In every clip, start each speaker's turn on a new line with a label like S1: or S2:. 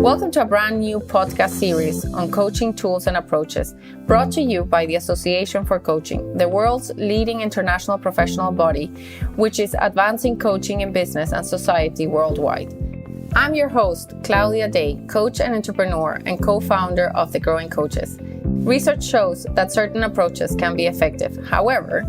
S1: Welcome to a brand new podcast series on coaching tools and approaches, brought to you by the Association for Coaching, the world's leading international professional body, which is advancing coaching in business and society worldwide. I'm your host, Claudia, coach and entrepreneur and co-founder of The Growing Coaches. Research shows that certain approaches can be effective. However,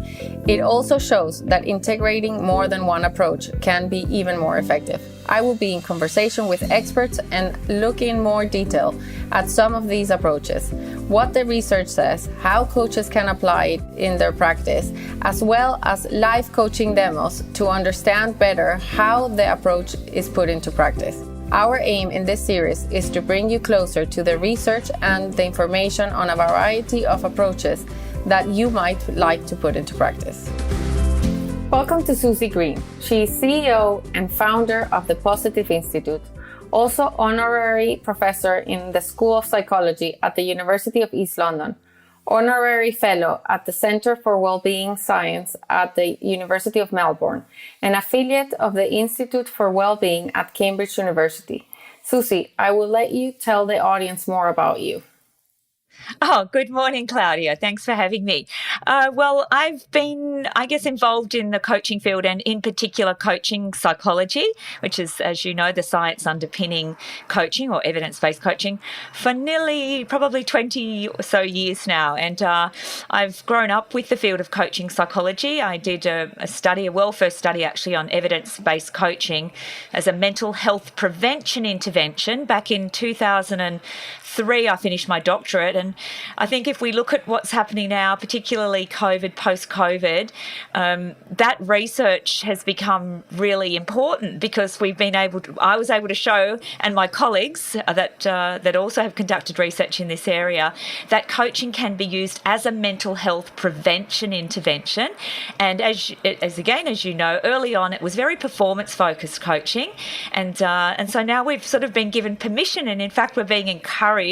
S1: it also shows that integrating more than one approach can be even more effective. I will be in conversation with experts and look in more detail at some of these approaches, what the research says, how coaches can apply it in their practice, as well as live coaching demos to understand better how the approach is put into practice. Our aim in this series is to bring you closer to the research and the information on a variety of approaches that you might like to put into practice. Welcome to Suzy Green. She is CEO and founder of the Positive Institute, also honorary professor in the School of Psychology at the University of East London, honorary fellow at the Centre for Wellbeing Science at the University of Melbourne, and affiliate of the Institute for Wellbeing at Cambridge University. Suzy, I will let you tell the audience more about you.
S2: Oh, good morning, Claudia. Thanks for having me. Well, I've been, involved in the coaching field and in particular coaching psychology, which is, as you know, the science underpinning coaching or evidence-based coaching for nearly probably 20 or so years now. And I've grown up with the field of coaching psychology. I did a first study actually on evidence-based coaching as a mental health prevention intervention back in 2003. I finished my doctorate, and I think if we look at what's happening now, particularly COVID, post-COVID, that research has become really important because I was able to show, and my colleagues that also have conducted research in this area, that coaching can be used as a mental health prevention intervention. And as you know, early on it was very performance-focused coaching, and so now we've sort of been given permission, and in fact we're being encouraged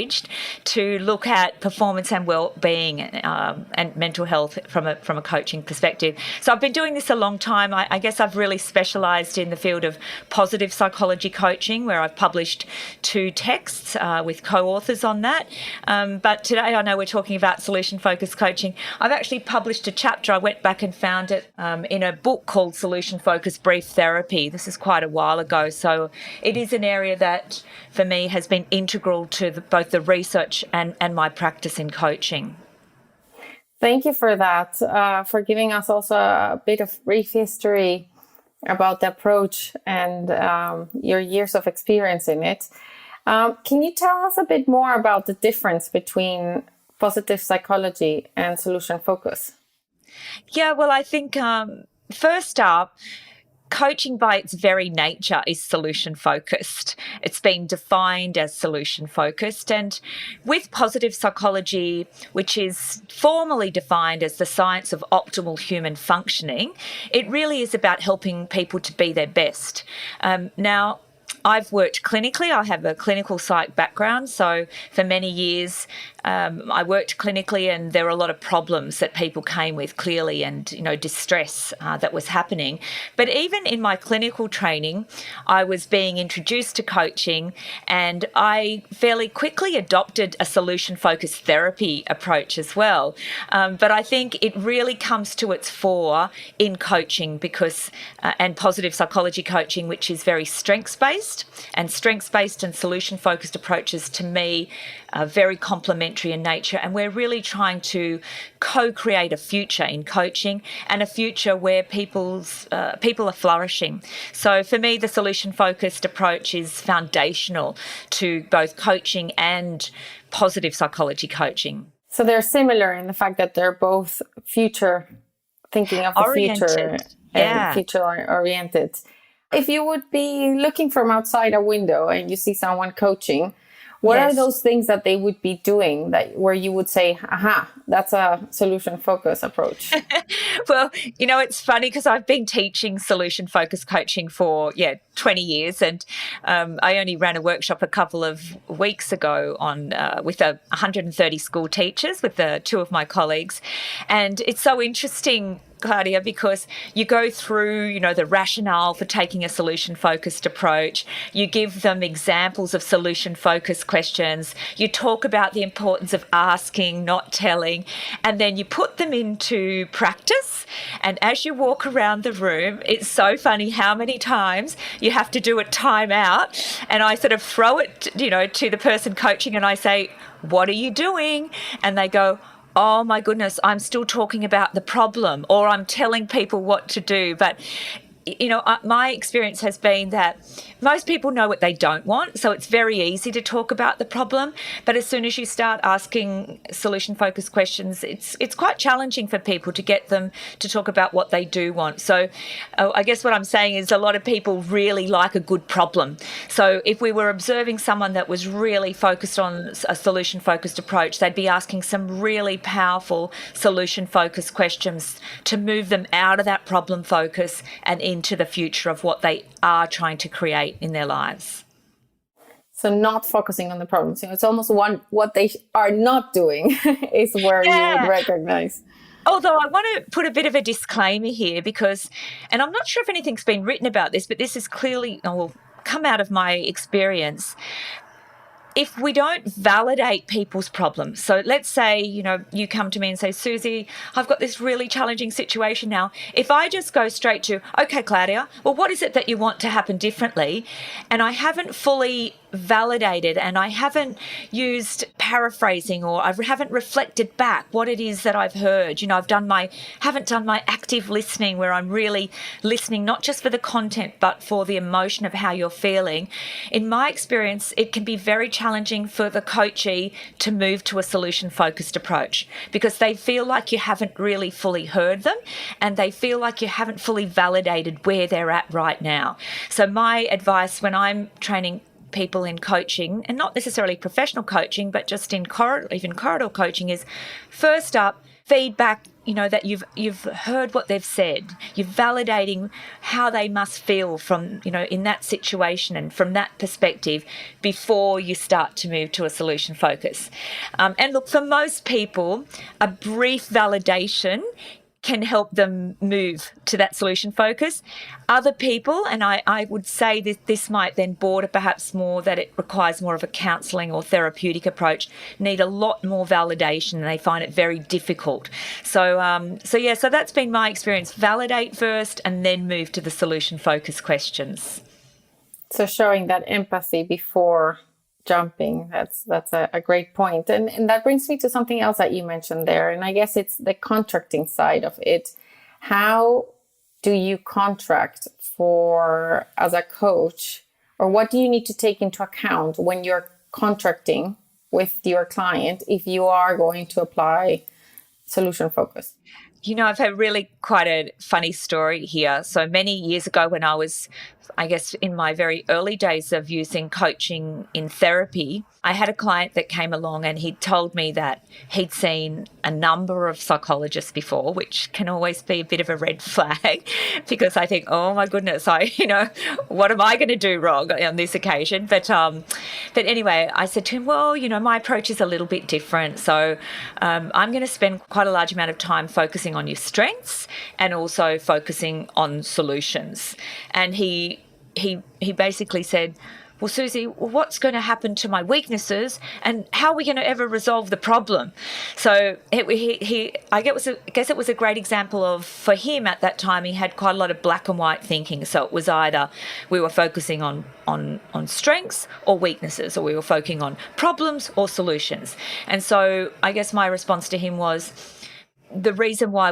S2: to look at performance and well-being and mental health from a coaching perspective. So I've been doing this a long time. I guess I've really specialised in the field of positive psychology coaching, where I've published 2 texts with co-authors on that. But today I know we're talking about solution-focused coaching. I've actually published a chapter. I went back and found it in a book called Solution-Focused Brief Therapy. This is quite a while ago. So it is an area that, for me, has been integral to both the research and my practice in coaching.
S1: Thank you for that, for giving us also a bit of brief history about the approach and your years of experience in it. Can you tell us a bit more about the difference between positive psychology and solution focus?
S2: Yeah, well, I think first up, coaching by its very nature is solution-focused. It's been defined as solution-focused. And with positive psychology, which is formally defined as the science of optimal human functioning, it really is about helping people to be their best. Now, I've worked clinically. I have a clinical psych background. So for many years, I worked clinically, and there were a lot of problems that people came with clearly, and distress that was happening. But even in my clinical training, I was being introduced to coaching, and I fairly quickly adopted a solution-focused therapy approach as well. But I think it really comes to its fore in coaching because, and positive psychology coaching, which is very strengths-based and solution-focused approaches, to me, are very complementary in nature, and we're really trying to co-create a future in coaching, and a future where people are flourishing. So for me, the solution-focused approach is foundational to both coaching and positive psychology coaching.
S1: So they're similar in the fact that they're both future thinking of the future and future-oriented. If you would be looking from outside a window and you see someone coaching, what are those things that they would be doing where you would say, aha, that's a solution-focused approach?
S2: Well, it's funny because I've been teaching solution-focused coaching for, 20 years. And I only ran a workshop a couple of weeks ago with 130 school teachers, with 2 of my colleagues. And it's so interesting Claudia, because you go through, the rationale for taking a solution-focused approach. You give them examples of solution-focused questions. You talk about the importance of asking, not telling, and then you put them into practice. And as you walk around the room, it's so funny how many times you have to do a timeout. And I sort of throw it, to the person coaching, and I say, "What are you doing?" And they go, "Oh my goodness, I'm still talking about the problem," or "I'm telling people what to do." But my experience has been that most people know what they don't want, so it's very easy to talk about the problem. But as soon as you start asking solution-focused questions, it's quite challenging for people to get them to talk about what they do want. So I guess what I'm saying is a lot of people really like a good problem. So if we were observing someone that was really focused on a solution-focused approach, they'd be asking some really powerful solution-focused questions to move them out of that problem focus and into the future of what they are trying to create in their lives.
S1: So not focusing on the problems. It's almost what they are not doing is where you would recognize.
S2: Although I want to put a bit of a disclaimer here because, and I'm not sure if anything's been written about this, but this is clearly come out of my experience. If we don't validate people's problems, so let's say, you come to me and say, "Suzy, I've got this really challenging situation now." If I just go straight to, "Okay, Claudia, well, what is it that you want to happen differently?" and I haven't fully validated and I haven't used paraphrasing or I haven't reflected back what it is that I've heard. Haven't done my active listening where I'm really listening not just for the content but for the emotion of how you're feeling. In my experience, it can be very challenging for the coachee to move to a solution-focused approach because they feel like you haven't really fully heard them and they feel like you haven't fully validated where they're at right now. So my advice when I'm training people in coaching, and not necessarily professional coaching, but just in corridor coaching, is first up, feedback, that you've heard what they've said. You're validating how they must feel from, in that situation and from that perspective before you start to move to a solution focus. And look, for most people, a brief validation can help them move to that solution focus. Other people, and I would say that this might then border perhaps more that it requires more of a counselling or therapeutic approach, need a lot more validation and they find it very difficult. So that's been my experience. Validate first and then move to the solution focus questions.
S1: So showing that empathy before jumping, that's a great point. And that brings me to something else that you mentioned there. And I guess it's the contracting side of it. How do you contract as a coach, or what do you need to take into account when you're contracting with your client if you are going to apply solution focus?
S2: I've had really quite a funny story here. So many years ago when I was, I guess, in my very early days of using coaching in therapy, I had a client that came along and he told me that he'd seen a number of psychologists before, which can always be a bit of a red flag because I think, oh my goodness, what am I going to do wrong on this occasion? But anyway, I said to him, well, my approach is a little bit different. So I'm going to spend quite a large amount of time focusing on your strengths and also focusing on solutions. And he basically said, well, Suzy, what's going to happen to my weaknesses and how are we going to ever resolve the problem? So I guess it was a great example of, for him at that time, he had quite a lot of black and white thinking. So it was either we were focusing on strengths or weaknesses, or we were focusing on problems or solutions. And so I guess my response to him was, the reason why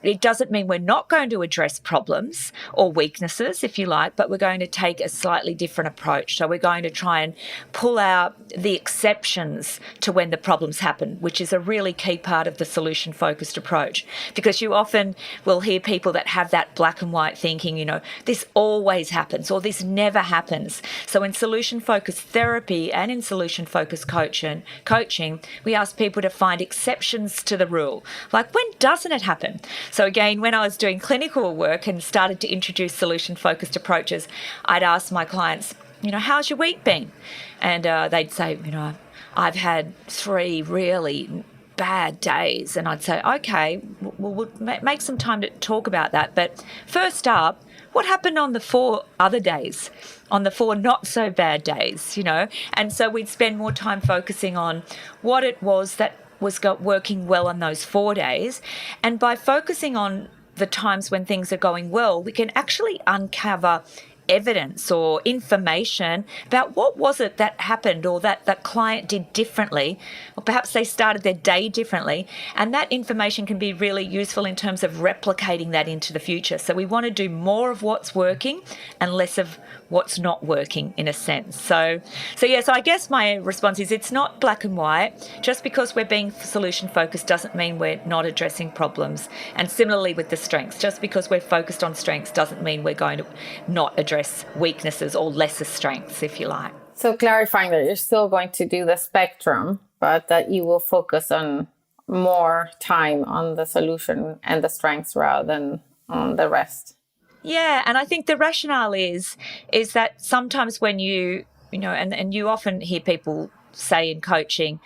S2: it doesn't mean we're not going to address problems or weaknesses, if you like, but we're going to take a slightly different approach. So we're going to try and pull out the exceptions to when the problems happen, which is a really key part of the solution-focused approach. Because you often will hear people that have that black and white thinking, this always happens or this never happens. So in solution-focused therapy and in solution-focused coaching, we ask people to find exceptions to the rule. Like, when doesn't it happen? So again, when I was doing clinical work and started to introduce solution-focused approaches, I'd ask my clients, how's your week been? And they'd say, I've had 3 really bad days. And I'd say, okay, we'll make some time to talk about that. But first up, what happened on the 4 other days, on the 4 not so bad days, And so we'd spend more time focusing on what it was that was working well on those 4 days. And by focusing on the times when things are going well, we can actually uncover evidence or information about what was it that happened or that client did differently, or perhaps they started their day differently, and that information can be really useful in terms of replicating that into the future. So we want to do more of what's working and less of what's not working, in a sense. So I guess my response is it's not black and white. Just because we're being solution focused doesn't mean we're not addressing problems. And similarly with the strengths, just because we're focused on strengths doesn't mean we're going to not address weaknesses or lesser strengths, if you like.
S1: So clarifying that you're still going to do the spectrum, but that you will focus on more time on the solution and the strengths rather than on the rest.
S2: Yeah, and I think the rationale is that sometimes when you you often hear people say in coaching,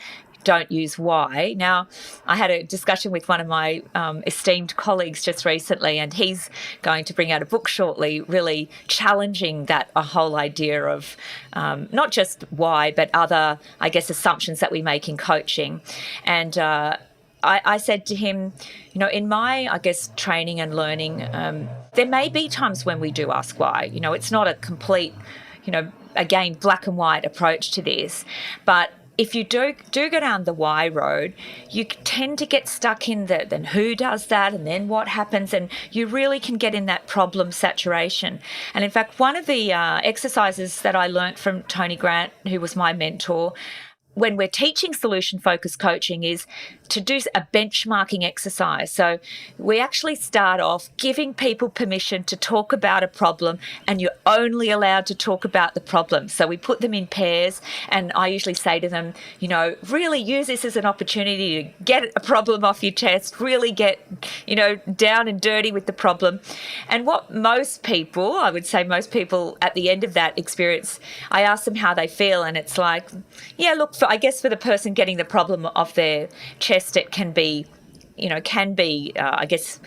S2: don't use why. Now, I had a discussion with one of my esteemed colleagues just recently, and he's going to bring out a book shortly, really challenging a whole idea of not just why, but other, I guess, assumptions that we make in coaching. And I said to him, in my, I guess, training and learning, there may be times when we do ask why. It's not a complete, again, black and white approach to this. But if you do go down the why road, you tend to get stuck in then who does that and then what happens, and you really can get in that problem saturation. And in fact, one of the exercises that I learnt from Tony Grant, who was my mentor, when we're teaching solution-focused coaching, is to do a benchmarking exercise. So we actually start off giving people permission to talk about a problem, and you're only allowed to talk about the problem. So we put them in pairs, and I usually say to them, really use this as an opportunity to get a problem off your chest, really get, down and dirty with the problem. And what I would say most people at the end of that experience, I ask them how they feel, and it's like, yeah, look, I guess for the person getting the problem off their chest, it can be, I guess,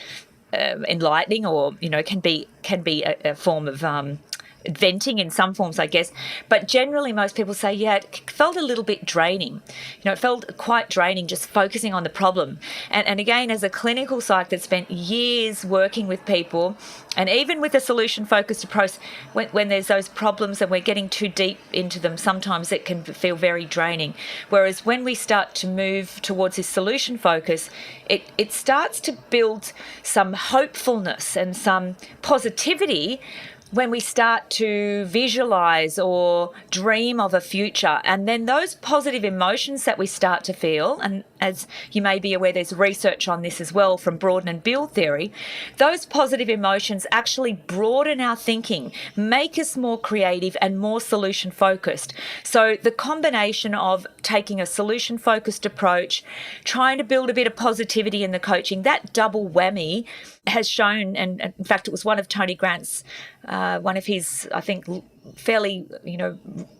S2: enlightening, or can be a form of venting in some forms, I guess. But generally, most people say, yeah, it felt a little bit draining. It felt quite draining just focusing on the problem. And again, as a clinical psych that spent years working with people, and even with a solution-focused approach, when there's those problems and we're getting too deep into them, sometimes it can feel very draining. Whereas when we start to move towards this solution focus, it starts to build some hopefulness and some positivity when we start to visualize or dream of a future. And then those positive emotions that we start to feel, and as you may be aware, there's research on this as well from Broaden and Build theory, those positive emotions actually broaden our thinking, make us more creative and more solution focused. So the combination of taking a solution focused approach, trying to build a bit of positivity in the coaching, that double whammy has shown, and in fact, it was one of Tony Grant's, one of his, I think, fairly,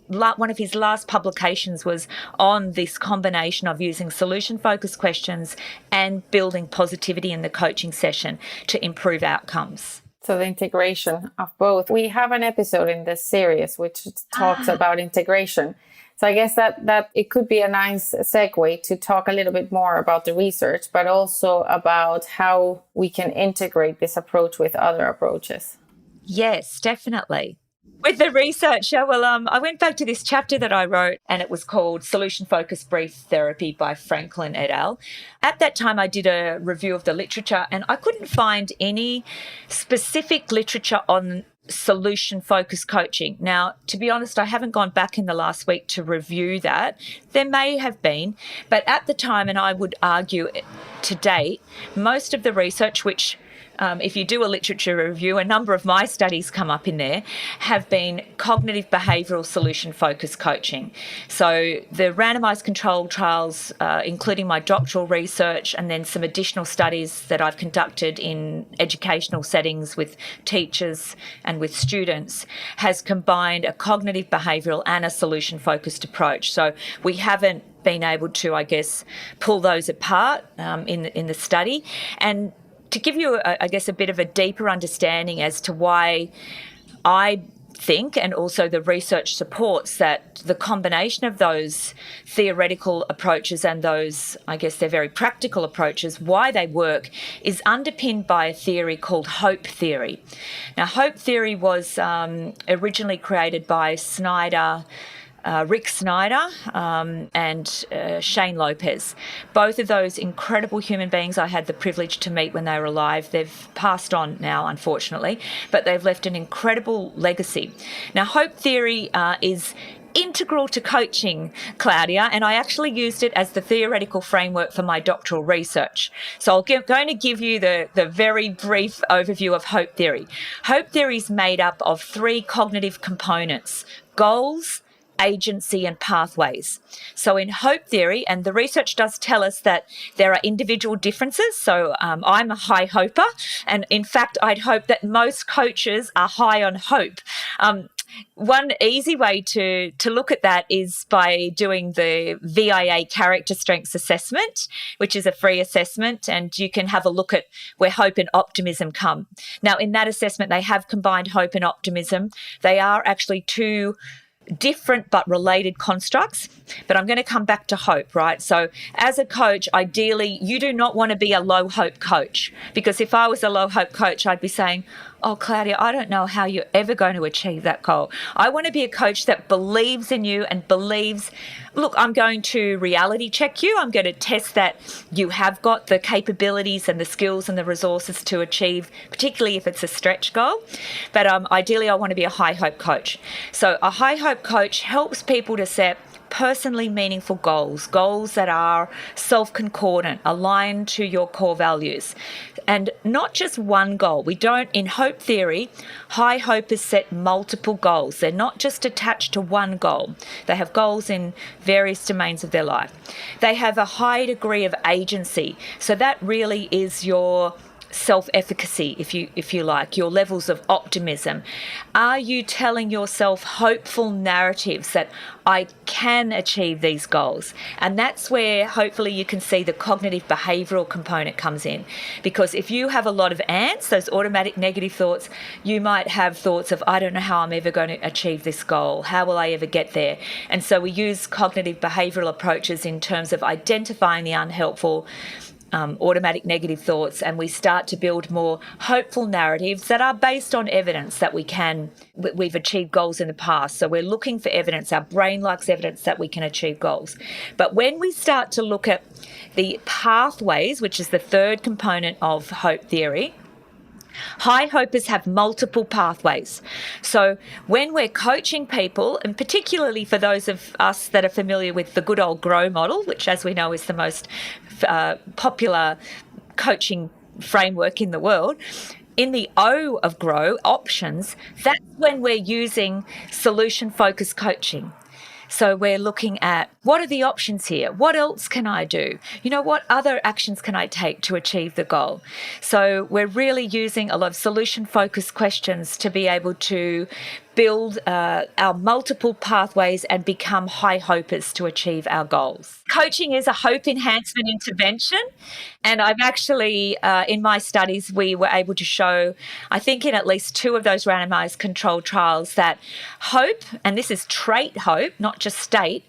S2: one of his last publications was on this combination of using solution-focused questions and building positivity in the coaching session to improve outcomes.
S1: So the integration of both. We have an episode in this series which talks about integration. So I guess that it could be a nice segue to talk a little bit more about the research, but also about how we can integrate this approach with other approaches.
S2: Yes, definitely. With the research, I went back to this chapter that I wrote, and it was called Solution Focused Brief Therapy by Franklin et al. At that time, I did a review of the literature, and I couldn't find any specific literature on solution-focused coaching. Now, to be honest, I haven't gone back in the last week to review that. There may have been, but at the time, and I would argue to date, most of the research which if you do a literature review, a number of my studies come up in there, have been cognitive behavioural solution-focused coaching. So the randomised controlled trials, including my doctoral research and then some additional studies that I've conducted in educational settings with teachers and with students, has combined a cognitive behavioural and a solution-focused approach. So we haven't been able to, I guess, pull those apart in the study. And to give you, I guess, a bit of a deeper understanding as to why I think, and also the research supports, that the combination of those theoretical approaches and those, I guess, they're very practical approaches, why they work, is underpinned by a theory called hope theory. Now, hope theory was originally created by Rick Snyder and Shane Lopez. Both of those incredible human beings I had the privilege to meet when they were alive. They've passed on now, unfortunately, but they've left an incredible legacy. Now, hope theory is integral to coaching, Claudia, and I actually used it as the theoretical framework for my doctoral research. So I'm going to give you the very brief overview of hope theory. Hope theory is made up of 3 cognitive components: goals, agency and pathways. So in hope theory, and the research does tell us that there are individual differences. So I'm a high hoper, and in fact, I'd hope that most coaches are high on hope. One easy way to look at that is by doing the VIA character strengths assessment, which is a free assessment, and you can have a look at where hope and optimism come. Now, in that assessment, they have combined hope and optimism. They are actually 2 different but related constructs, but I'm going to come back to hope, right? So as a coach, ideally, you do not want to be a low hope coach, because if I was a low hope coach, I'd be saying, oh, Claudia, I don't know how you're ever going to achieve that goal. I want to be a coach that believes in you and believes, look, I'm going to reality check you. I'm going to test that you have got the capabilities and the skills and the resources to achieve, particularly if it's a stretch goal. But ideally, I want to be a high hope coach. So a high hope coach helps people to set personally meaningful goals that are self-concordant, aligned to your core values. And not just one goal. We don't, in hope theory, high hopers set multiple goals. They're not just attached to one goal. They have goals in various domains of their life. They have a high degree of agency. So that really is your self-efficacy, if you like, your levels of optimism. Are you telling yourself hopeful narratives that I can achieve these goals? And that's where hopefully you can see the cognitive behavioural component comes in. Because if you have a lot of ants, those automatic negative thoughts, you might have thoughts of, I don't know how I'm ever going to achieve this goal. How will I ever get there? And so we use cognitive behavioural approaches in terms of identifying the unhelpful automatic negative thoughts, and we start to build more hopeful narratives that are based on evidence that we've achieved goals in the past. So we're looking for evidence. Our brain likes evidence that we can achieve goals. But when we start to look at the pathways, which is the 3rd component of hope theory, high hopers have multiple pathways. So when we're coaching people, and particularly for those of us that are familiar with the good old GROW model, which, as we know, is the most popular coaching framework in the world, in the O of GROW, options, that's when we're using solution-focused coaching. So we're looking at, what are the options here? What else can I do? What other actions can I take to achieve the goal? So we're really using a lot of solution-focused questions to be able to build our multiple pathways and become high hopers to achieve our goals. Coaching is a hope enhancement intervention, and I've actually, in my studies, we were able to show, I think in at least 2 of those randomized controlled trials, that hope, and this is trait hope, not just state,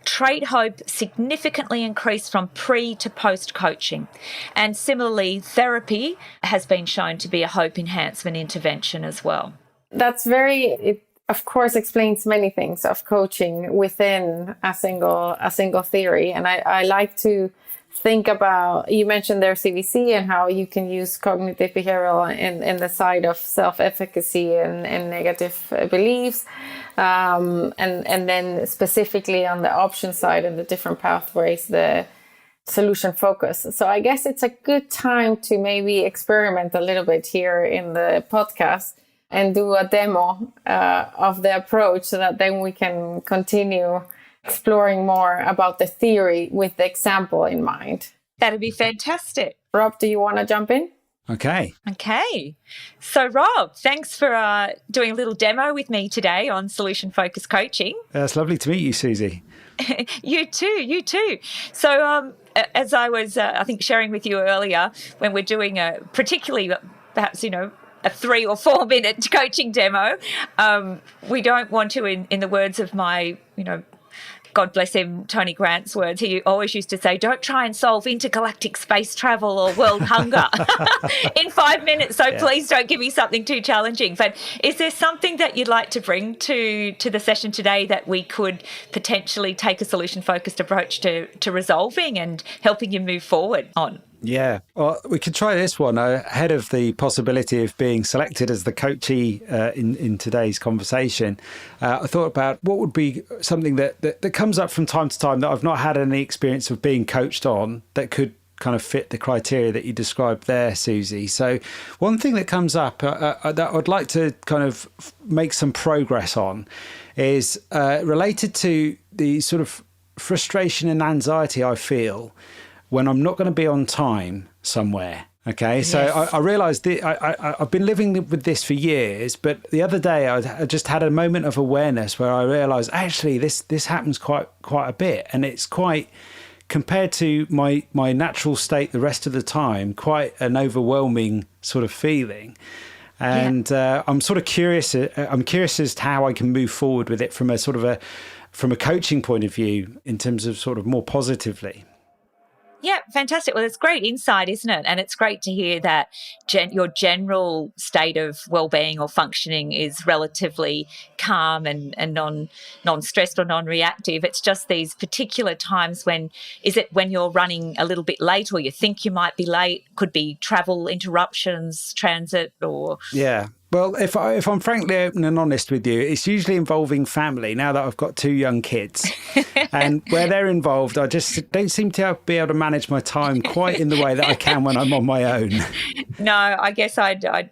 S2: trait hope significantly increased from pre to post coaching. And similarly, therapy has been shown to be a hope enhancement intervention as well.
S1: That's it of course explains many things of coaching within a single theory. And I like to think about, you mentioned there CBC and how you can use cognitive behavioral in the side of self-efficacy and negative beliefs. And then specifically on the option side and the different pathways, the solution focus. So I guess it's a good time to maybe experiment a little bit here in the podcast and do a demo of the approach, so that then we can continue exploring more about the theory with the example in mind.
S2: That'd be fantastic.
S1: Rob, do you want to jump in?
S3: Okay.
S2: So, Rob, thanks for doing a little demo with me today on solution-focused coaching.
S3: It's lovely to meet you, Suzy.
S2: You too. So, as I was, I think, sharing with you earlier, when we're doing particularly perhaps, a 3 or 4 minute coaching demo, we don't want to, in the words of my, God bless him, Tony Grant's words, he always used to say, don't try and solve intergalactic space travel or world hunger in 5 minutes. So please don't give me something too challenging. But is there something that you'd like to bring to the session today that we could potentially take a solution-focused approach to resolving and helping you move forward on?
S3: Yeah, well, we could try this one ahead of the possibility of being selected as the coachee in today's conversation. I thought about what would be something that comes up from time to time that I've not had any experience of being coached on that could kind of fit the criteria that you described there, Suzy. So one thing that comes up that I'd like to kind of make some progress on is related to the sort of frustration and anxiety I feel when I'm not going to be on time somewhere. Okay, so I realised I've been living with this for years, but the other day I just had a moment of awareness where I realised actually this happens quite a bit, and it's quite, compared to my natural state the rest of the time, quite an overwhelming sort of feeling. And I'm sort of curious. I'm curious as to how I can move forward with it from a coaching point of view, in terms of sort of more positively.
S2: Yeah, fantastic. Well, it's great insight, isn't it? And it's great to hear that your general state of well-being or functioning is relatively calm and non-stressed or non-reactive. It's just these particular times when you're running a little bit late, or you think you might be late, could be travel interruptions, transit, or... Yeah.
S3: Well, if I'm frankly open and honest with you, it's usually involving family, now that I've got 2 young kids. And where they're involved, I just don't seem to be able to manage my time quite in the way that I can when I'm on my own.
S2: No, I guess I'd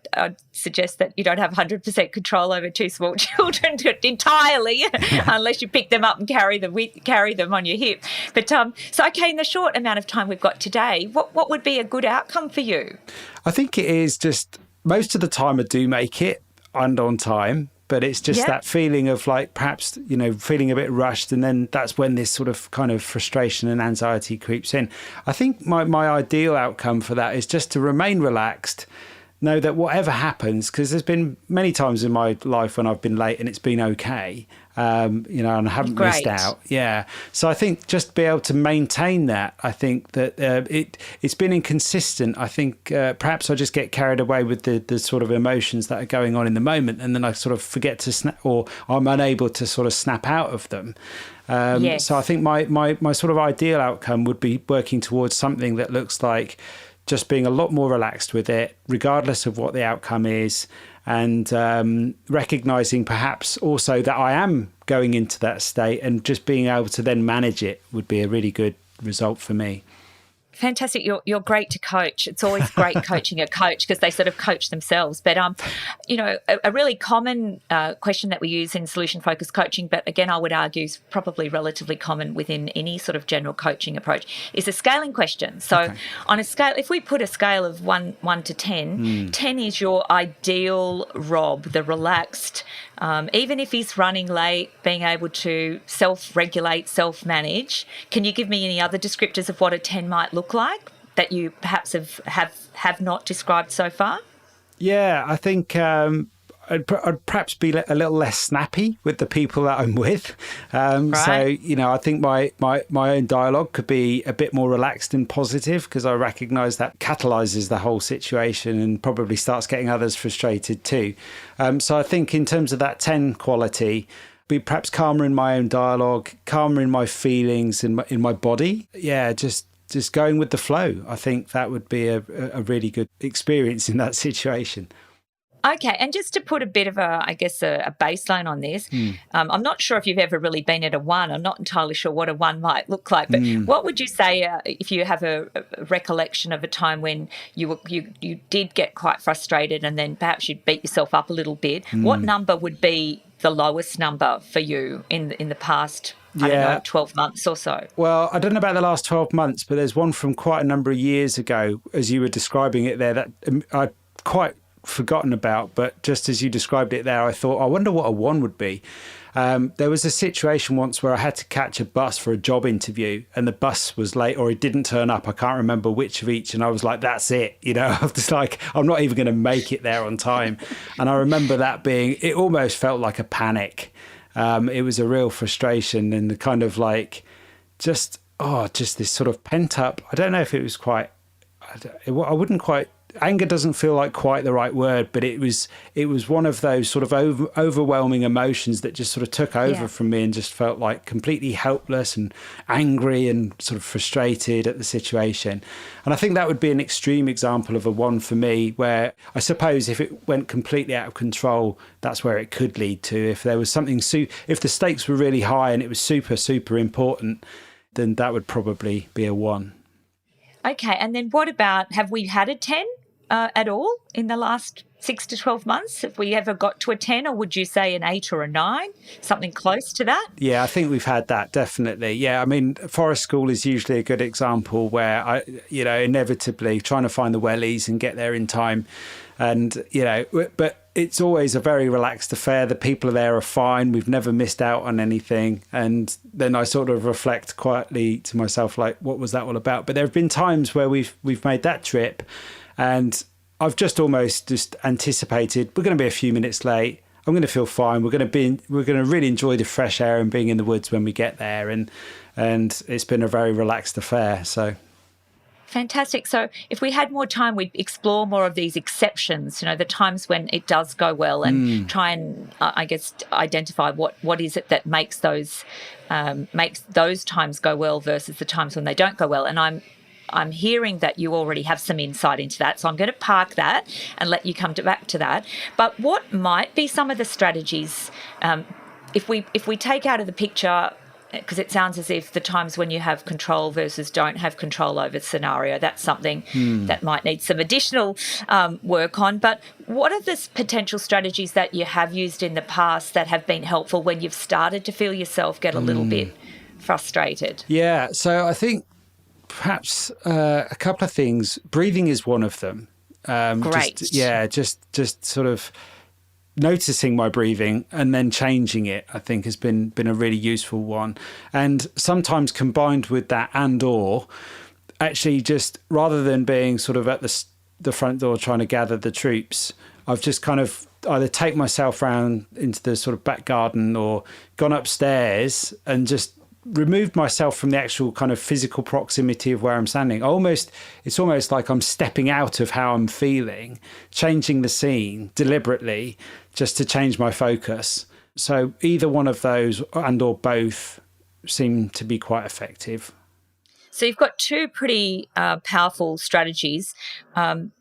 S2: suggest that you don't have 100% control over 2 small children entirely, unless you pick them up and carry them on your hip. But so, okay, in the short amount of time we've got today, what would be a good outcome for you?
S3: I think it is just... most of the time I do make it and on time, but it's just that feeling of like perhaps, feeling a bit rushed. And then that's when this sort of kind of frustration and anxiety creeps in. I think my ideal outcome for that is just to remain relaxed, know that whatever happens, because there's been many times in my life when I've been late and it's been okay, and I haven't missed out. Yeah. So I think just be able to maintain that. I think that it's been inconsistent. I think perhaps I just get carried away with the sort of emotions that are going on in the moment, and then I sort of forget to snap, or I'm unable to sort of snap out of them. So I think my sort of ideal outcome would be working towards something that looks like just being a lot more relaxed with it, regardless of what the outcome is, and recognising perhaps also that I am going into that state, and just being able to then manage it would be a really good result for me.
S2: Fantastic. You're great to coach. It's always great coaching a coach, because they sort of coach themselves. But, a really common question that we use in solution-focused coaching, but again, I would argue is probably relatively common within any sort of general coaching approach, is a scaling question. So on a scale, if we put a scale of 1 to 10, 10 is your ideal Rob, the relaxed, even if he's running late, being able to self-regulate, self-manage. Can you give me any other descriptors of what a 10 might look like that you perhaps have not described so far?
S3: Yeah, I think I'd perhaps be a little less snappy with the people that I'm with. Right. So, I think my own dialogue could be a bit more relaxed and positive, because I recognise that catalyses the whole situation and probably starts getting others frustrated too. So I think in terms of that 10 quality, be perhaps calmer in my own dialogue, calmer in my feelings, in my body. Yeah, just going with the flow. I think that would be a really good experience in that situation.
S2: Okay, and just to put a bit of a baseline on this, I'm not sure if you've ever really been at a 1. I'm not entirely sure what a 1 might look like, but what would you say if you have a recollection of a time when you did get quite frustrated and then perhaps you'd beat yourself up a little bit? What number would be the lowest number for you in the past, I don't know, 12 months or so?
S3: Well, I don't know about the last 12 months, but there's one from quite a number of years ago, as you were describing it there, that I'd quite forgotten about, but just as you described it there, I thought, I wonder what a 1 would be. There was a situation once where I had to catch a bus for a job interview and the bus was late or it didn't turn up. I can't remember which of each. And I was like, that's it. I was just like, I'm not even going to make it there on time. And I remember that it almost felt like a panic. It was a real frustration and the kind of like, just this sort of pent up, I don't know if it was quite, I wouldn't quite, anger doesn't feel like quite the right word, but it was one of those sort of overwhelming emotions that just sort of took over from me and just felt like completely helpless and angry and sort of frustrated at the situation. And I think that would be an extreme example of a 1 for me, where I suppose if it went completely out of control, that's where it could lead to. If there was something, if the stakes were really high and it was super, super important, then that would probably be a 1.
S2: Okay, and then what about, have we had a 10 at all in the last 6 to 12 months? Have we ever got to a 10, or would you say an 8 or a 9, something close to that?
S3: Yeah, I think we've had that, definitely. Yeah, I mean, forest school is usually a good example where I, inevitably trying to find the wellies and get there in time. And, but it's always a very relaxed affair. The people there are fine. We've never missed out on anything. And then I sort of reflect quietly to myself, like, what was that all about? But there have been times where we've made that trip and I've just almost anticipated we're going to be a few minutes late. I'm going to feel fine. We're going to really enjoy the fresh air and being in the woods when we get there. And it's been a very relaxed affair. So.
S2: Fantastic. So if we had more time, we'd explore more of these exceptions, the times when it does go well and try and, identify what is it that makes those times go well versus the times when they don't go well. And I'm hearing that you already have some insight into that. So I'm going to park that and let you come back to that. But what might be some of the strategies if we take out of the picture, because it sounds as if the times when you have control versus don't have control over the scenario, that's something that might need some additional work on. But what are the potential strategies that you have used in the past that have been helpful when you've started to feel yourself get a little bit frustrated?
S3: Yeah, so I think perhaps a couple of things. Breathing is one of them.
S2: Great.
S3: Just sort of noticing my breathing and then changing it, I think, has been a really useful one. And sometimes combined with that or actually just rather than being sort of at the front door trying to gather the troops, I've just kind of either take myself round into the sort of back garden or gone upstairs and just removed myself from the actual kind of physical proximity of where I'm standing. It's almost like I'm stepping out of how I'm feeling, changing the scene deliberately just to change my focus. So either one of those or both seem to be quite effective.
S2: So you've got 2 pretty powerful strategies, and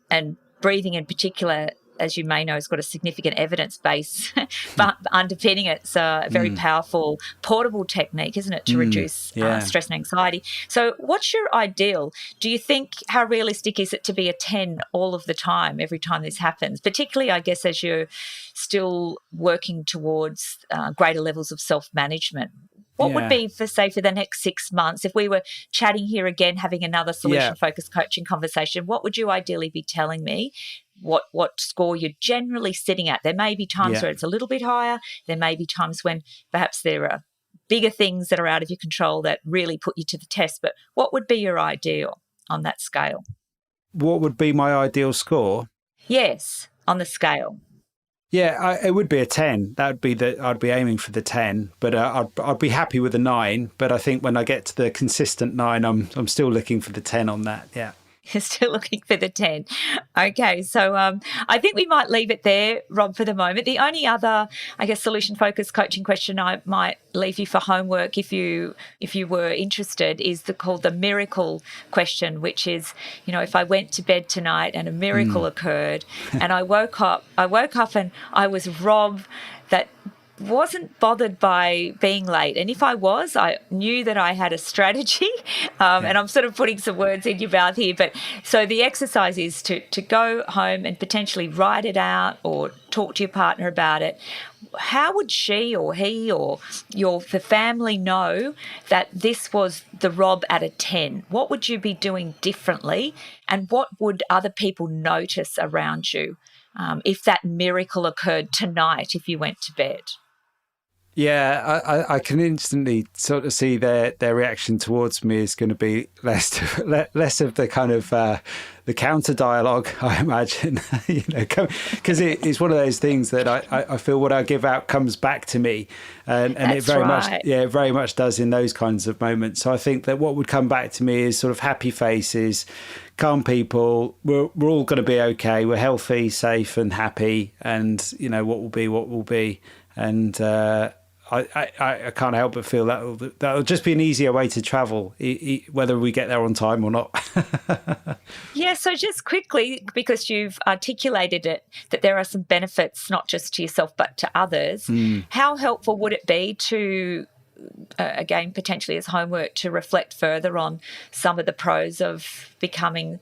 S2: breathing in particular, as you may know, has got a significant evidence base but underpinning it. It's a very powerful, portable technique, isn't it, to reduce stress and anxiety. So what's your ideal? Do you think, how realistic is it to be a 10 all of the time, every time this happens? Particularly, I guess, as you're still working towards greater levels of self-management. What would be, for the next 6 months, if we were chatting here again, having another solution-focused coaching conversation, what would you ideally be telling me? What score you're generally sitting at? There may be times where it's a little bit higher. There may be times when perhaps there are bigger things that are out of your control that really put you to the test. But what would be your ideal on that scale?
S3: What would be my ideal score?
S2: Yes, on the scale.
S3: Yeah, it would be a 10. That would be I'd be aiming for the 10, but I'd be happy with a 9. But I think when I get to the consistent 9, I'm still looking for the 10 on that. Yeah.
S2: You're still looking for the 10. Okay, so I think we might leave it there, Rob, for the moment. The only other, I guess, solution-focused coaching question I might leave you for homework if you were interested is called the miracle question, which is, if I went to bed tonight and a miracle occurred and I woke up and I was Rob that wasn't bothered by being late. And if I was, I knew that I had a strategy. And I'm sort of putting some words in your mouth here. But so the exercise is to go home and potentially write it out or talk to your partner about it. How would she or he or the family know that this was the Rob at a 10? What would you be doing differently? And what would other people notice around you if that miracle occurred tonight if you went to bed?
S3: Yeah, I can instantly sort of see their reaction towards me is going to be less of the kind of the counter dialogue, I imagine, because it's one of those things that I feel what I give out comes back to me, and it very much does in those kinds of moments. So I think that what would come back to me is sort of happy faces, calm people. We're all going to be okay. We're healthy, safe, and happy, and what will be, and I can't help but feel that'll just be an easier way to travel, whether we get there on time or not.
S2: Yeah, so just quickly, because you've articulated it, that there are some benefits not just to yourself but to others, how helpful would it be to, again, potentially as homework, to reflect further on some of the pros of becoming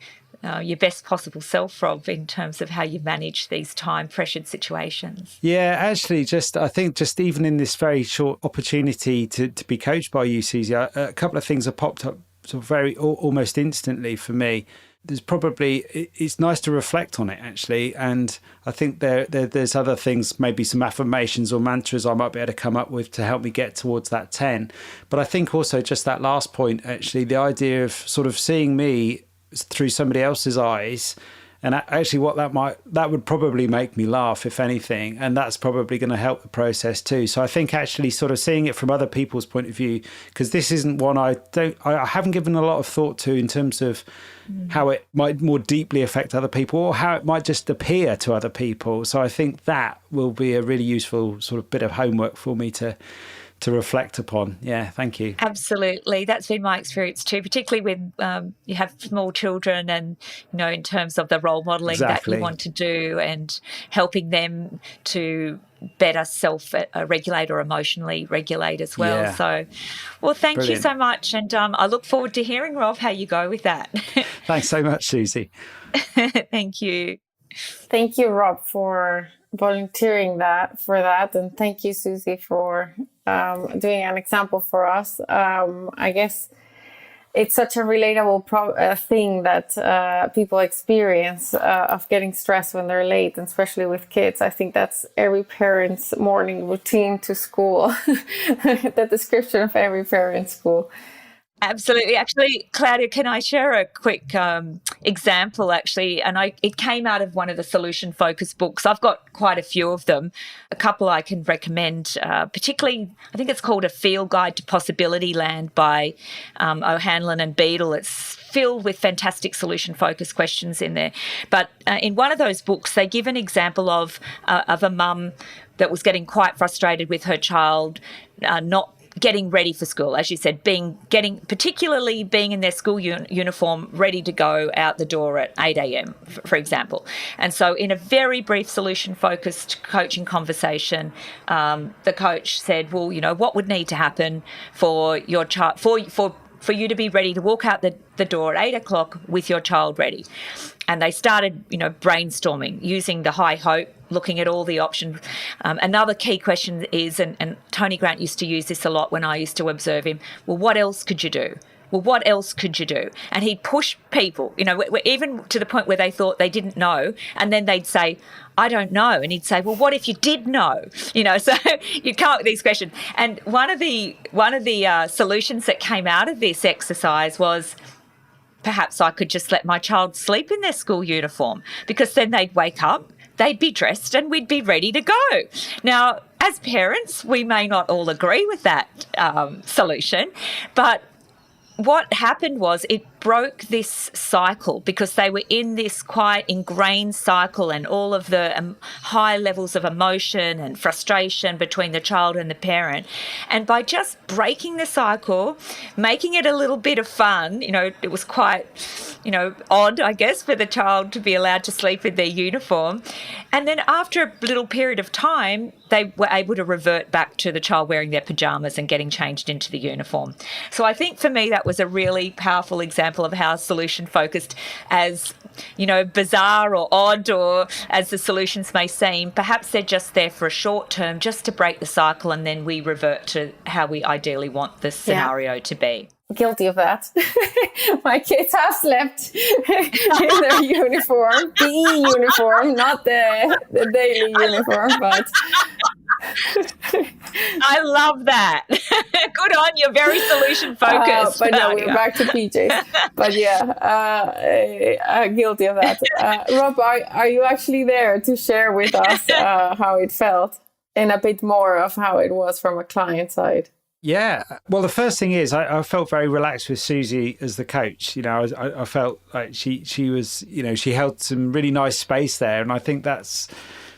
S2: your best possible self, Rob, in terms of how you manage these time-pressured situations? Yeah,
S3: actually, I think even in this very short opportunity to be coached by you, Suzy, a couple of things have popped up sort of very almost instantly for me. It's nice to reflect on it, actually, and I think there's other things, maybe some affirmations or mantras I might be able to come up with to help me get towards that 10. But I think also just that last point, actually, the idea of sort of seeing me through somebody else's eyes, and actually that would probably make me laugh, if anything, and that's probably going to help the process too. So I think actually sort of seeing it from other people's point of view, because this isn't one I haven't given a lot of thought to in terms of how it might more deeply affect other people or how it might just appear to other people. So I think that will be a really useful sort of bit of homework for me to reflect upon. Yeah, thank you.
S2: Absolutely. That's been my experience too, particularly when you have small children and, in terms of the role modelling that you want to do and helping them to better self-regulate or emotionally regulate as well. Yeah. So, well, thank you so much. And I look forward to hearing, Rob, how you go with that.
S3: Thanks so much, Suzy.
S2: Thank you.
S1: Thank you, Rob, for volunteering for that. And thank you, Suzy, for doing an example for us. I guess it's such a relatable thing that people experience of getting stressed when they're late, and especially with kids. I think that's every parent's morning routine to school, the description of every parent's school.
S2: Absolutely. Actually, Claudia, can I share a quick example, actually? And it came out of one of the solution-focused books. I've got quite a few of them. A couple I can recommend, particularly, I think it's called A Field Guide to Possibility Land by O'Hanlon and Beadle. It's filled with fantastic solution-focused questions in there. But in one of those books, they give an example of a mum that was getting quite frustrated with her child not getting ready for school, as you said, particularly being in their school uniform, ready to go out the door at 8 a.m, for example. And so in a very brief solution-focused coaching conversation, the coach said, well, what would need to happen for your child, for you to be ready to walk out the door at 8 o'clock with your child ready? And they started, brainstorming using the high hope, looking at all the options. Another key question is, and Tony Grant used to use this a lot when I used to observe him, well, what else could you do? Well, what else could you do? And he'd push people, even to the point where they thought they didn't know. And then they'd say, I don't know. And he'd say, well, what if you did know? So you come up with these questions. And one of the solutions that came out of this exercise was, perhaps I could just let my child sleep in their school uniform, because then they'd wake up, they'd be dressed, and we'd be ready to go. Now, as parents, we may not all agree with that solution, but what happened was broke this cycle, because they were in this quite ingrained cycle and all of the high levels of emotion and frustration between the child and the parent. And by just breaking the cycle, making it a little bit of fun, it was quite, odd, I guess, for the child to be allowed to sleep in their uniform. And then after a little period of time, they were able to revert back to the child wearing their pajamas and getting changed into the uniform. So I think for me that was a really powerful example of how solution focused, as bizarre or odd or as the solutions may seem, perhaps they're just there for a short term, just to break the cycle, and then we revert to how we ideally want the scenario to be.
S1: Guilty of that. My kids have slept in their uniform, PE uniform, not the daily uniform, but
S2: I love that. Good on you. Very solution focused.
S1: But no, we're back to PJs. But guilty of that. Rob, are you actually there to share with us how it felt and a bit more of how it was from a client side?
S3: Yeah. Well, the first thing is I felt very relaxed with Suzy as the coach. I felt like she was, she held some really nice space there. And I think that's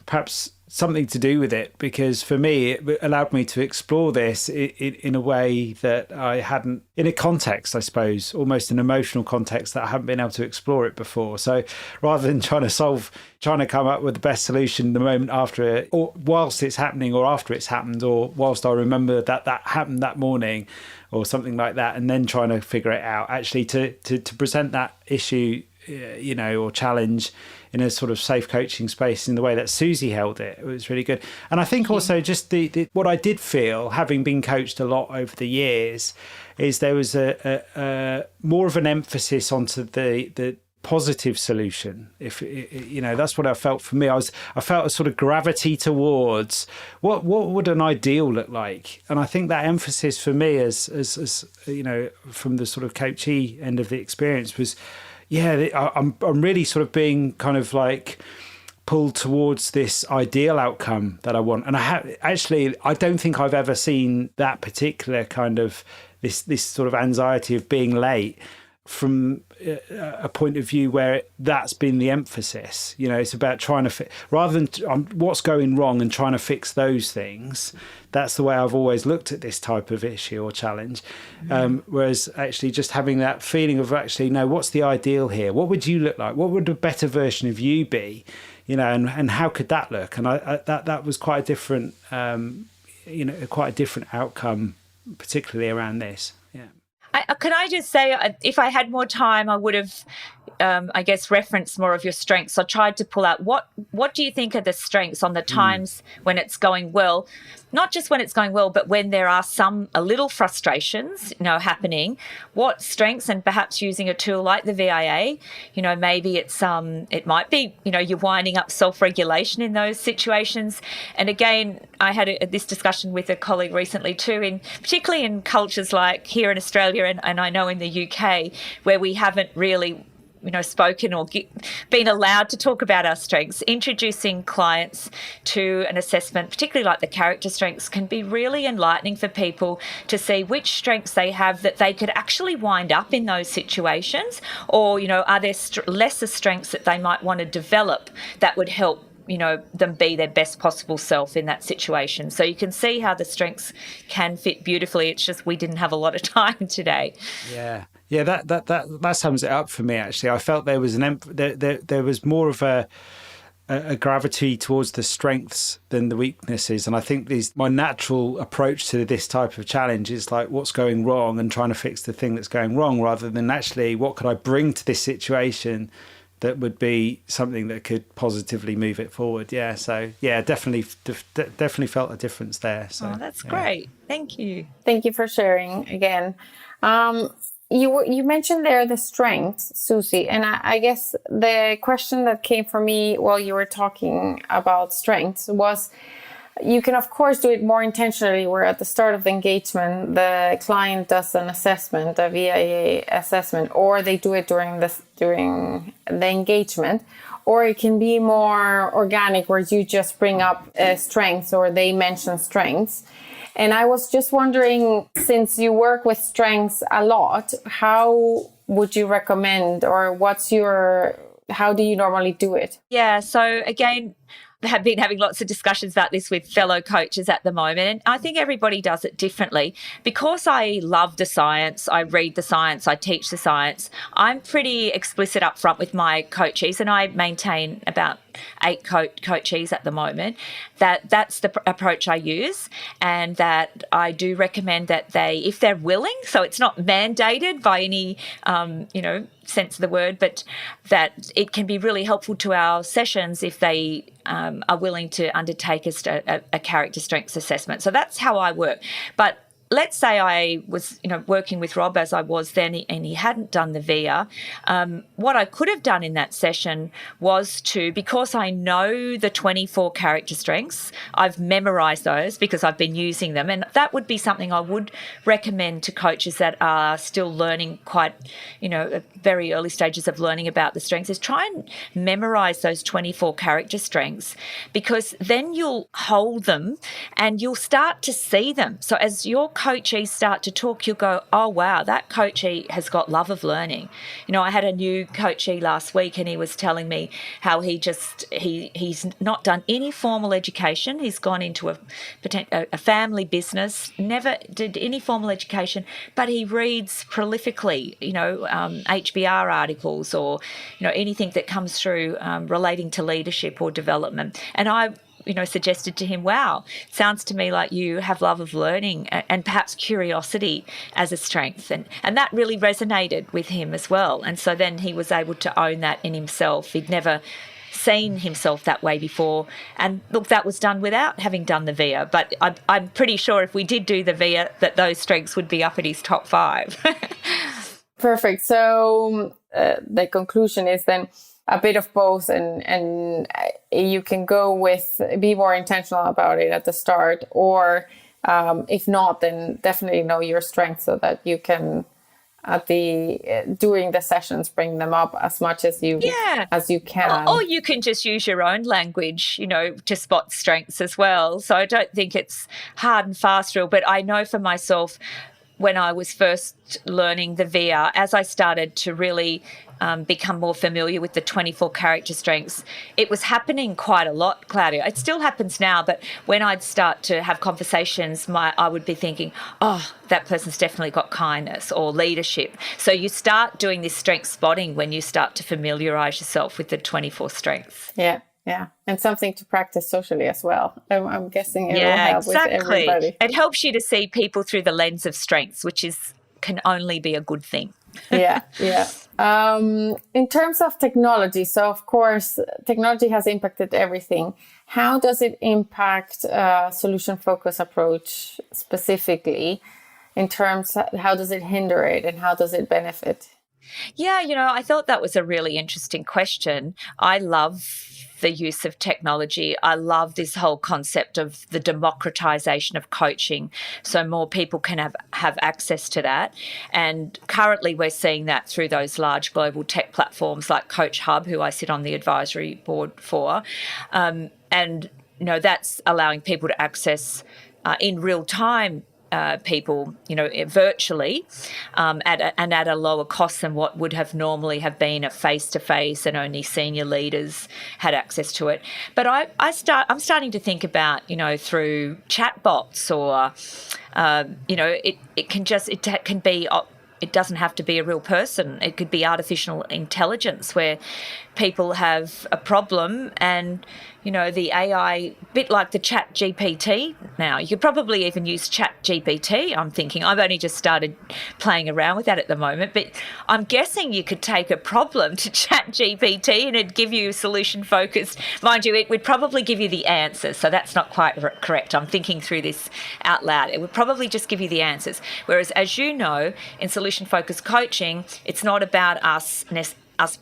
S3: perhaps something to do with it, because for me, it allowed me to explore this in a way that I hadn't, in a context, I suppose, almost an emotional context that I haven't been able to explore it before. So rather than trying to come up with the best solution the moment after it, or whilst it's happening, or after it's happened, or whilst I remember that happened that morning, or something like that, and then trying to figure it out, actually to present that issue, or challenge in a sort of safe coaching space in the way that Suzy held it. It was really good. And I think also just the what I did feel, having been coached a lot over the years, is there was a more of an emphasis onto the positive solution. If that's what I felt for me. I felt a sort of gravity towards what would an ideal look like. And I think that emphasis for me as from the sort of coachee end of the experience was, I'm really sort of being kind of like pulled towards this ideal outcome that I want. And I don't think I've ever seen that particular kind of this sort of anxiety of being late from a point of view where that's been the emphasis. It's about trying to rather than what's going wrong and trying to fix those things. That's the way I've always looked at this type of issue or challenge. Whereas actually just having that feeling of actually, no, what's the ideal here? What would you look like? What would a better version of you be? And how could that look? And that was quite a different, quite a different outcome, particularly around this. Yeah.
S2: Could I just say, if I had more time, I would have, referenced more of your strengths. I tried to pull out what do you think are the strengths on the times when it's going well, not just when it's going well, but when there are a little frustrations, happening. What strengths, and perhaps using a tool like the VIA, maybe it might be, you're winding up self-regulation in those situations. And again, I had this discussion with a colleague recently too, particularly in cultures like here in Australia and I know in the UK, where we haven't really spoken or been allowed to talk about our strengths. Introducing clients to an assessment, particularly like the character strengths, can be really enlightening for people to see which strengths they have that they could actually wind up in those situations, or, are there lesser strengths that they might want to develop that would help them be their best possible self in that situation. So you can see how the strengths can fit beautifully. It's just we didn't have a lot of time today.
S3: Yeah, that sums it up for me. Actually, I felt there was there was more of a gravity towards the strengths than the weaknesses, and I think my natural approach to this type of challenge is like what's going wrong and trying to fix the thing that's going wrong, rather than actually what could I bring to this situation that would be something that could positively move it forward. Yeah, so definitely felt a difference there. So
S2: that's great. Thank you.
S1: Thank you for sharing again. You mentioned there the strengths, Suzy, and I guess the question that came for me while you were talking about strengths was, you can of course do it more intentionally, where at the start of the engagement the client does an assessment, a VIA assessment, or they do it during the engagement, or it can be more organic where you just bring up strengths or they mention strengths. And I was just wondering, since you work with strengths a lot, how would you recommend, or how do you normally do it?
S2: Yeah, so again, have been having lots of discussions about this with fellow coaches at the moment, and I think everybody does it differently. Because I love the science, I read the science, I teach the science, I'm pretty explicit up front with my coachees, and I maintain about 8 coachees at the moment, that's the approach I use, and that I do recommend that they, if they're willing, so it's not mandated by any, sense of the word, but that it can be really helpful to our sessions if they are willing to undertake a character strengths assessment. So that's how I work. But let's say I was, working with Rob as I was then, and he hadn't done the VIA. What I could have done in that session was because I know the 24 character strengths, I've memorised those because I've been using them, and that would be something I would recommend to coaches that are still learning quite, very early stages of learning about the strengths, is try and memorise those 24 character strengths, because then you'll hold them and you'll start to see them. So as your coachees start to talk, you'll go, oh, wow, that coachee has got love of learning. I had a new coachee last week, and he was telling me how he's not done any formal education. He's gone into a family business, never did any formal education, but he reads prolifically, HBR articles or, anything that comes through relating to leadership or development. And I suggested to him, wow, sounds to me like you have love of learning and perhaps curiosity as a strength. And that really resonated with him as well. And so then he was able to own that in himself. He'd never seen himself that way before. And look, that was done without having done the VIA. But I'm pretty sure if we did do the VIA, that those strengths would be up at his top 5.
S1: Perfect. So the conclusion is then a bit of both, and you can be more intentional about it at the start, or if not, then definitely know your strengths so that you can during the sessions bring them up as much as you can.
S2: Or you can just use your own language, to spot strengths as well. So I don't think it's hard and fast rule, but I know for myself, when I was first learning the VIA, as I started to really become more familiar with the 24 character strengths, it was happening quite a lot, Claudia. It still happens now, but when I'd start to have conversations, I would be thinking, oh, that person's definitely got kindness or leadership. So you start doing this strength spotting when you start to familiarise yourself with the 24 strengths.
S1: Yeah. Yeah, and something to practice socially as well. I'm guessing it will help with everybody.
S2: It helps you to see people through the lens of strengths, which can only be a good thing.
S1: Yeah. In terms of technology, so of course, technology has impacted everything. How does it impact solution-focused approach specifically? In terms of how does it hinder it and how does it benefit?
S2: Yeah, I thought that was a really interesting question. I love the use of technology. I love this whole concept of the democratization of coaching, so more people can have access to that. And currently we're seeing that through those large global tech platforms like Coach Hub, who I sit on the advisory board for. And, that's allowing people to access in real time people, virtually, at a lower cost than what would have normally have been a face-to-face, and only senior leaders had access to it. But I'm starting to think about, through chatbots or, it doesn't have to be a real person. It could be artificial intelligence where people have a problem and, the AI, bit like the Chat GPT now. You could probably even use Chat GPT, I'm thinking. I've only just started playing around with that at the moment, but I'm guessing you could take a problem to Chat GPT and it'd give you solution-focused. Mind you, it would probably give you the answers, so that's not quite correct. I'm thinking through this out loud. It would probably just give you the answers. Whereas, as you know, in solution-focused coaching, it's not about us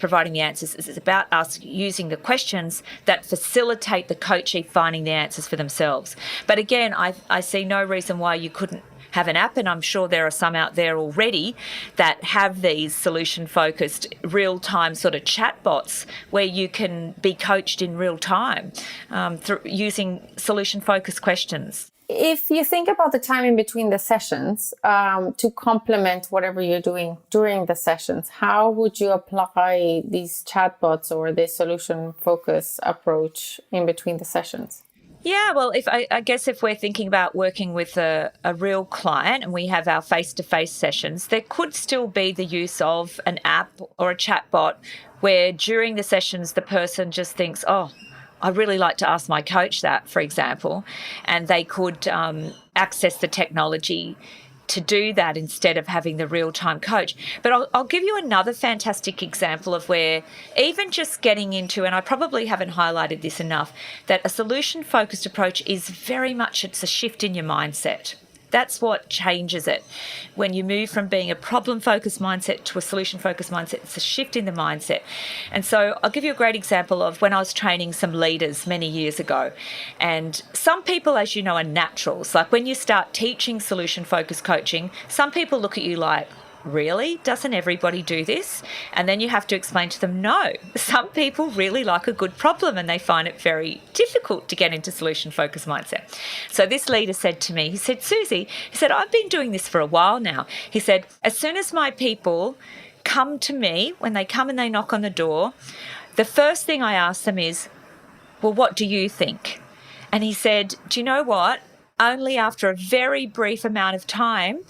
S2: providing the answers. It's about us using the questions that facilitate the coachee finding the answers for themselves. But again, I see no reason why you couldn't have an app, and I'm sure there are some out there already that have these solution-focused, real-time sort of chatbots where you can be coached in real time through using solution-focused questions.
S1: If you think about the time in between the sessions, to complement whatever you're doing during the sessions, how would you apply these chatbots or this solution focus approach in between the sessions?
S2: Yeah, well, if I guess if we're thinking about working with a real client and we have our face-to-face sessions, there could still be the use of an app or a chatbot where during the sessions the person just thinks, oh, I really like to ask my coach that, for example, and they could access the technology to do that instead of having the real-time coach. But I'll give you another fantastic example of where even just getting into, and I probably haven't highlighted this enough, that a solution-focused approach is very much, it's a shift in your mindset. That's what changes it. When you move from being a problem-focused mindset to a solution-focused mindset, it's a shift in the mindset. And so I'll give you a great example of when I was training some leaders many years ago. And some people, as you know, are naturals. Like when you start teaching solution-focused coaching, some people look at you like, really? Doesn't everybody do this? And then you have to explain to them, no, some people really like a good problem and they find it very difficult to get into solution-focused mindset. So this leader said to me, he said, Suzy, he said, I've been doing this for a while now. He said, as soon as my people come to me, when they come and they knock on the door, the first thing I ask them is, well, what do you think? And he said, do you know what? Only after a very brief amount of time,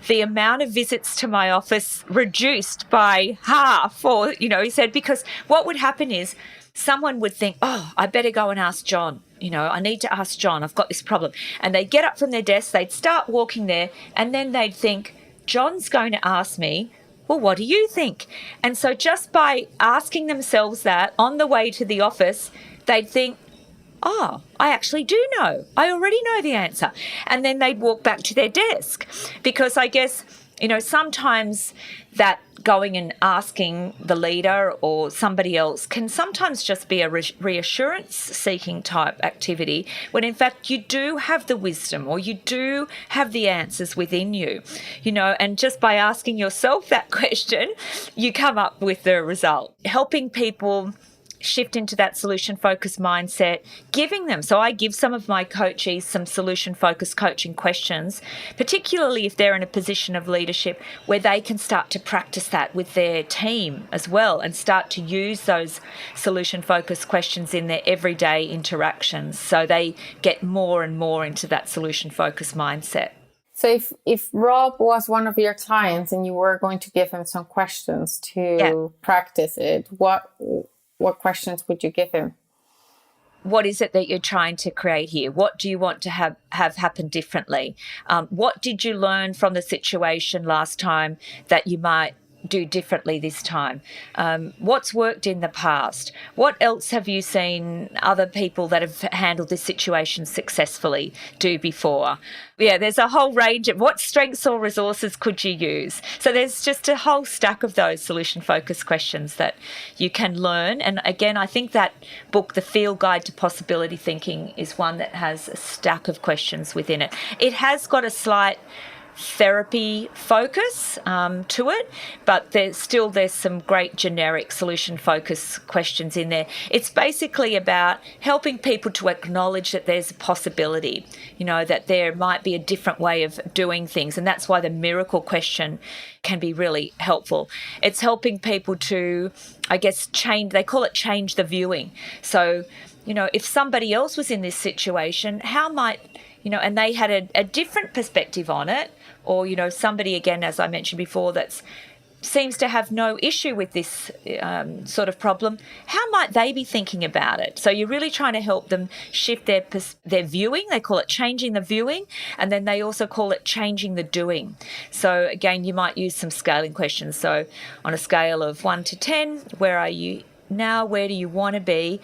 S2: the amount of visits to my office reduced by half, or, he said, because what would happen is someone would think, oh, I better go and ask John. I need to ask John. I've got this problem. And they'd get up from their desk, they'd start walking there, and then they'd think, John's going to ask me, well, what do you think? And so just by asking themselves that on the way to the office, they'd think, oh, I actually do know. I already know the answer. And then they'd walk back to their desk. Because I guess, sometimes that going and asking the leader or somebody else can sometimes just be a reassurance-seeking type activity when in fact you do have the wisdom or you do have the answers within you, and just by asking yourself that question, you come up with the result. Helping people shift into that solution-focused mindset, giving them. So I give some of my coachees some solution-focused coaching questions, particularly if they're in a position of leadership where they can start to practice that with their team as well and start to use those solution-focused questions in their everyday interactions so they get more and more into that solution-focused mindset.
S1: So if Rob was one of your clients and you were going to give him some questions to practice it, what questions would you give him?
S2: What is it that you're trying to create here? What do you want to have happen differently? What did you learn from the situation last time that you might do differently this time? What's worked in the past? What else have you seen other people that have handled this situation successfully do before? Yeah, there's a whole range of what strengths or resources could you use? So there's just a whole stack of those solution-focused questions that you can learn. And again, I think that book, The Field Guide to Possibility Thinking, is one that has a stack of questions within it. It has got a slight therapy focus to it, but there's some great generic solution focus questions in there. It's basically about helping people to acknowledge that there's a possibility, that there might be a different way of doing things, and that's why the miracle question can be really helpful. It's helping people to, I guess, they call it change the viewing. So, if somebody else was in this situation, how might, and they had a different perspective on it, or, somebody, again, as I mentioned before, that seems to have no issue with this sort of problem, how might they be thinking about it? So you're really trying to help them shift their viewing. They call it changing the viewing, and then they also call it changing the doing. So, again, you might use some scaling questions. So on a scale of 1 to 10, where are you now? Where do you want to be?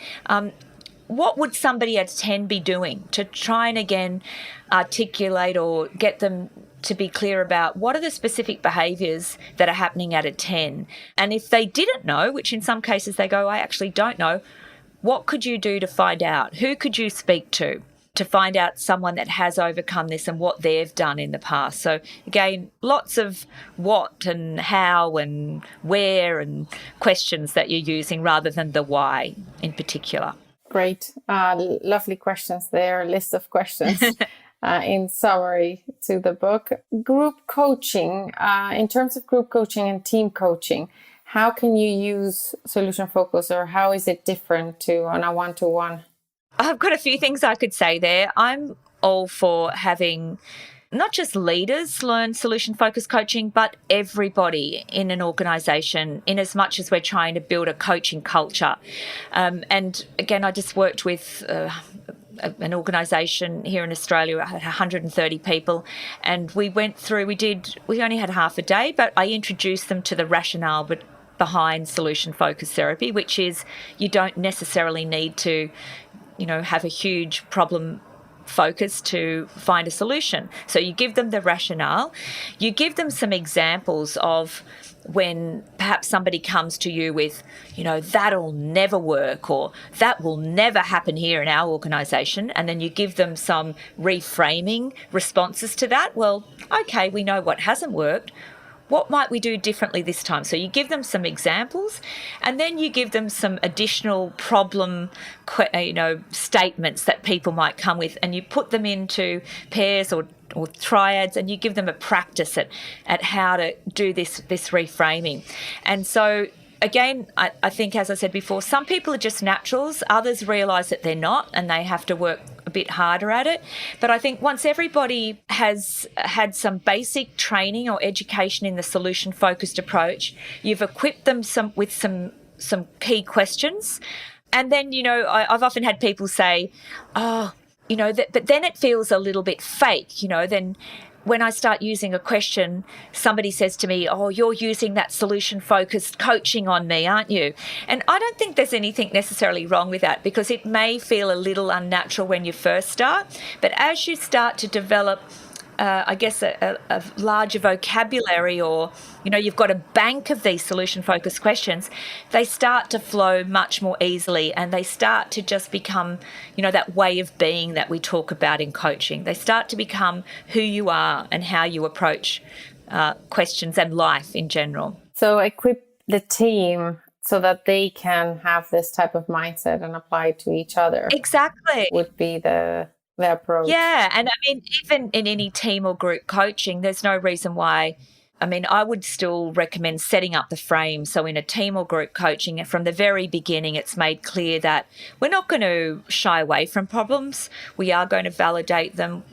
S2: What would somebody at 10 be doing to try and, again, articulate or get them to be clear about what are the specific behaviours that are happening at a 10? And if they didn't know, which in some cases they go, I actually don't know, what could you do to find out? Who could you speak to find out someone that has overcome this and what they've done in the past? So, again, lots of what and how and where and questions that you're using rather than the why in particular.
S1: Great. Lovely questions there, list of questions. in summary to the book. Group coaching, in terms of group coaching and team coaching, how can you use solution focus, or how is it different to on a one-to-one?
S2: I've got a few things I could say there. I'm all for having not just leaders learn solution-focused coaching, but everybody in an organisation, in as much as we're trying to build a coaching culture. And again, I just worked with an organisation here in Australia, 130 people, and we only had half a day, but I introduced them to the rationale behind solution-focused therapy, which is you don't necessarily need to have a huge problem focus to find a solution. So you give them the rationale, you give them some examples of when perhaps somebody comes to you with, that'll never work, or that will never happen here in our organisation, and then you give them some reframing responses to that. Well, okay, we know what hasn't worked. What might we do differently this time? So you give them some examples, and then you give them some additional problem, statements that people might come with, and you put them into pairs or triads, and you give them a practice at how to do this reframing. And so again, I think, as I said before, some people are just naturals, others realise that they're not, and they have to work a bit harder at it. But I think once everybody has had some basic training or education in the solution-focused approach, you've equipped them with some key questions. And then, I've often had people say, but then it feels a little bit fake, then when I start using a question, somebody says to me, oh, you're using that solution-focused coaching on me, aren't you? And I don't think there's anything necessarily wrong with that, because it may feel a little unnatural when you first start. But as you start to develop, a larger vocabulary, or, you've got a bank of these solution-focused questions, they start to flow much more easily, and they start to just become, that way of being that we talk about in coaching. They start to become who you are and how you approach questions and life in general.
S1: So equip the team so that they can have this type of mindset and apply it to each other.
S2: Exactly.
S1: Would be the approach.
S2: Yeah, and I mean, even in any team or group coaching, there's no reason why. I mean, I would still recommend setting up the frame. So in a team or group coaching, from the very beginning, it's made clear that we're not going to shy away from problems. We are going to validate them.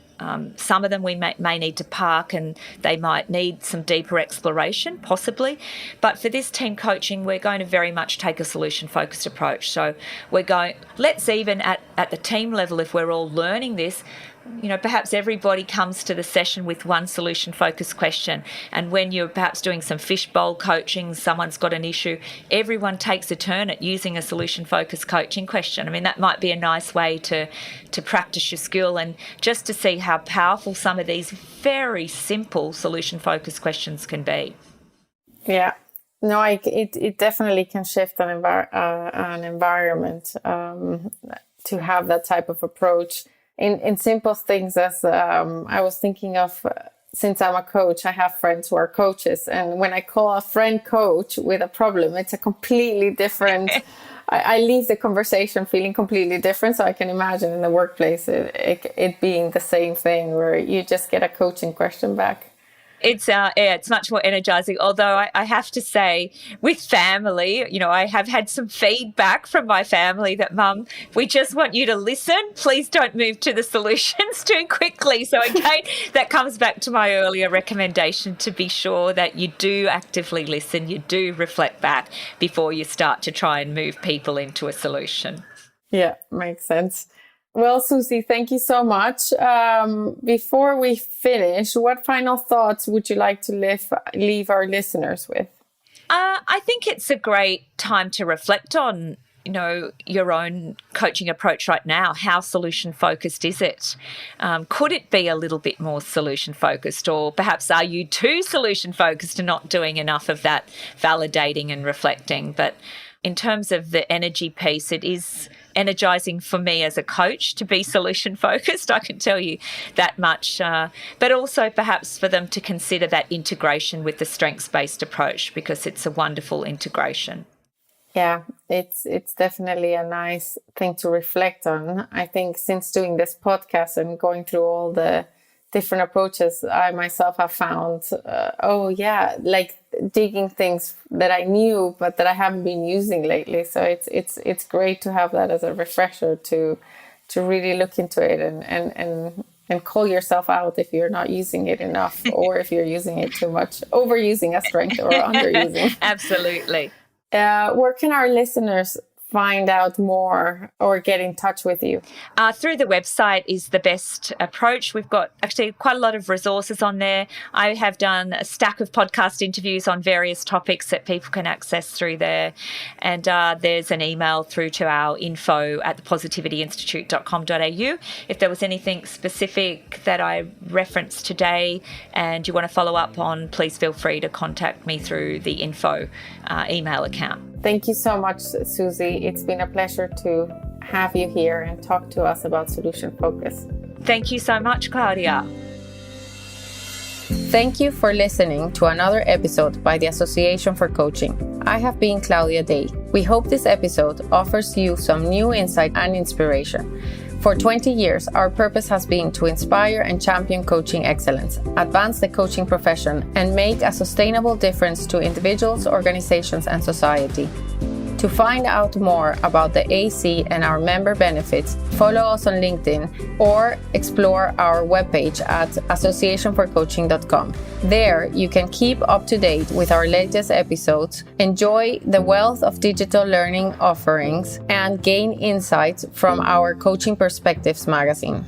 S2: Some of them we may need to park, and they might need some deeper exploration, possibly. But for this team coaching, we're going to very much take a solution-focused approach. So let's even at the team level, if we're all learning this, perhaps everybody comes to the session with one solution-focused question. And when you're perhaps doing some fishbowl coaching, someone's got an issue, everyone takes a turn at using a solution-focused coaching question. I mean, that might be a nice way to practice your skill, and just to see how powerful some of these very simple solution-focused questions can be.
S1: Yeah. No, it definitely can shift an environment to have that type of approach. In simple things, as I was thinking of, since I'm a coach, I have friends who are coaches. And when I call a friend coach with a problem, it's a completely different... I leave the conversation feeling completely different. So I can imagine in the workplace it being the same thing, where you just get a coaching question back.
S2: It's much more energizing. Although I have to say, with family, I have had some feedback from my family that, Mum, we just want you to listen. Please don't move to the solutions too quickly. So again, that comes back to my earlier recommendation to be sure that you do actively listen, you do reflect back before you start to try and move people into a solution.
S1: Yeah, makes sense. Well, Suzy, thank you so much. Before we finish, what final thoughts would you like to leave our listeners with?
S2: I think it's a great time to reflect on, your own coaching approach right now. How solution-focused is it? Could it be a little bit more solution-focused, or perhaps are you too solution-focused and not doing enough of that validating and reflecting? But in terms of the energy piece, it is energizing for me as a coach to be solution focused, I can tell you that much, but also perhaps for them to consider that integration with the strengths-based approach, because it's a wonderful integration.
S1: Yeah, it's definitely a nice thing to reflect on. I think since doing this podcast and going through all the different approaches, I myself have found, like digging things that I knew but that I haven't been using lately. So it's great to have that as a refresher to really look into it and call yourself out if you're not using it enough or if you're using it too much, overusing a strength or underusing.
S2: Absolutely.
S1: Where can our listeners find out more or get in touch with you?
S2: Through the website is the best approach. We've got actually quite a lot of resources on there. I have done a stack of podcast interviews on various topics that people can access through there. And there's an email through to our info at thepositivityinstitute.com.au. If there was anything specific that I referenced today and you want to follow up on, please feel free to contact me through the info email account.
S1: Thank you so much, Suzy. It's been a pleasure to have you here and talk to us about solution focus.
S2: Thank you so much, Claudia.
S1: Thank you for listening to another episode by the Association for Coaching. I have been Claudia Day. We hope this episode offers you some new insight and inspiration. For 20 years, our purpose has been to inspire and champion coaching excellence, advance the coaching profession, and make a sustainable difference to individuals, organizations, and society. To find out more about the AC and our member benefits, follow us on LinkedIn or explore our webpage at associationforcoaching.com. There, you can keep up to date with our latest episodes, enjoy the wealth of digital learning offerings, and gain insights from our Coaching Perspectives magazine.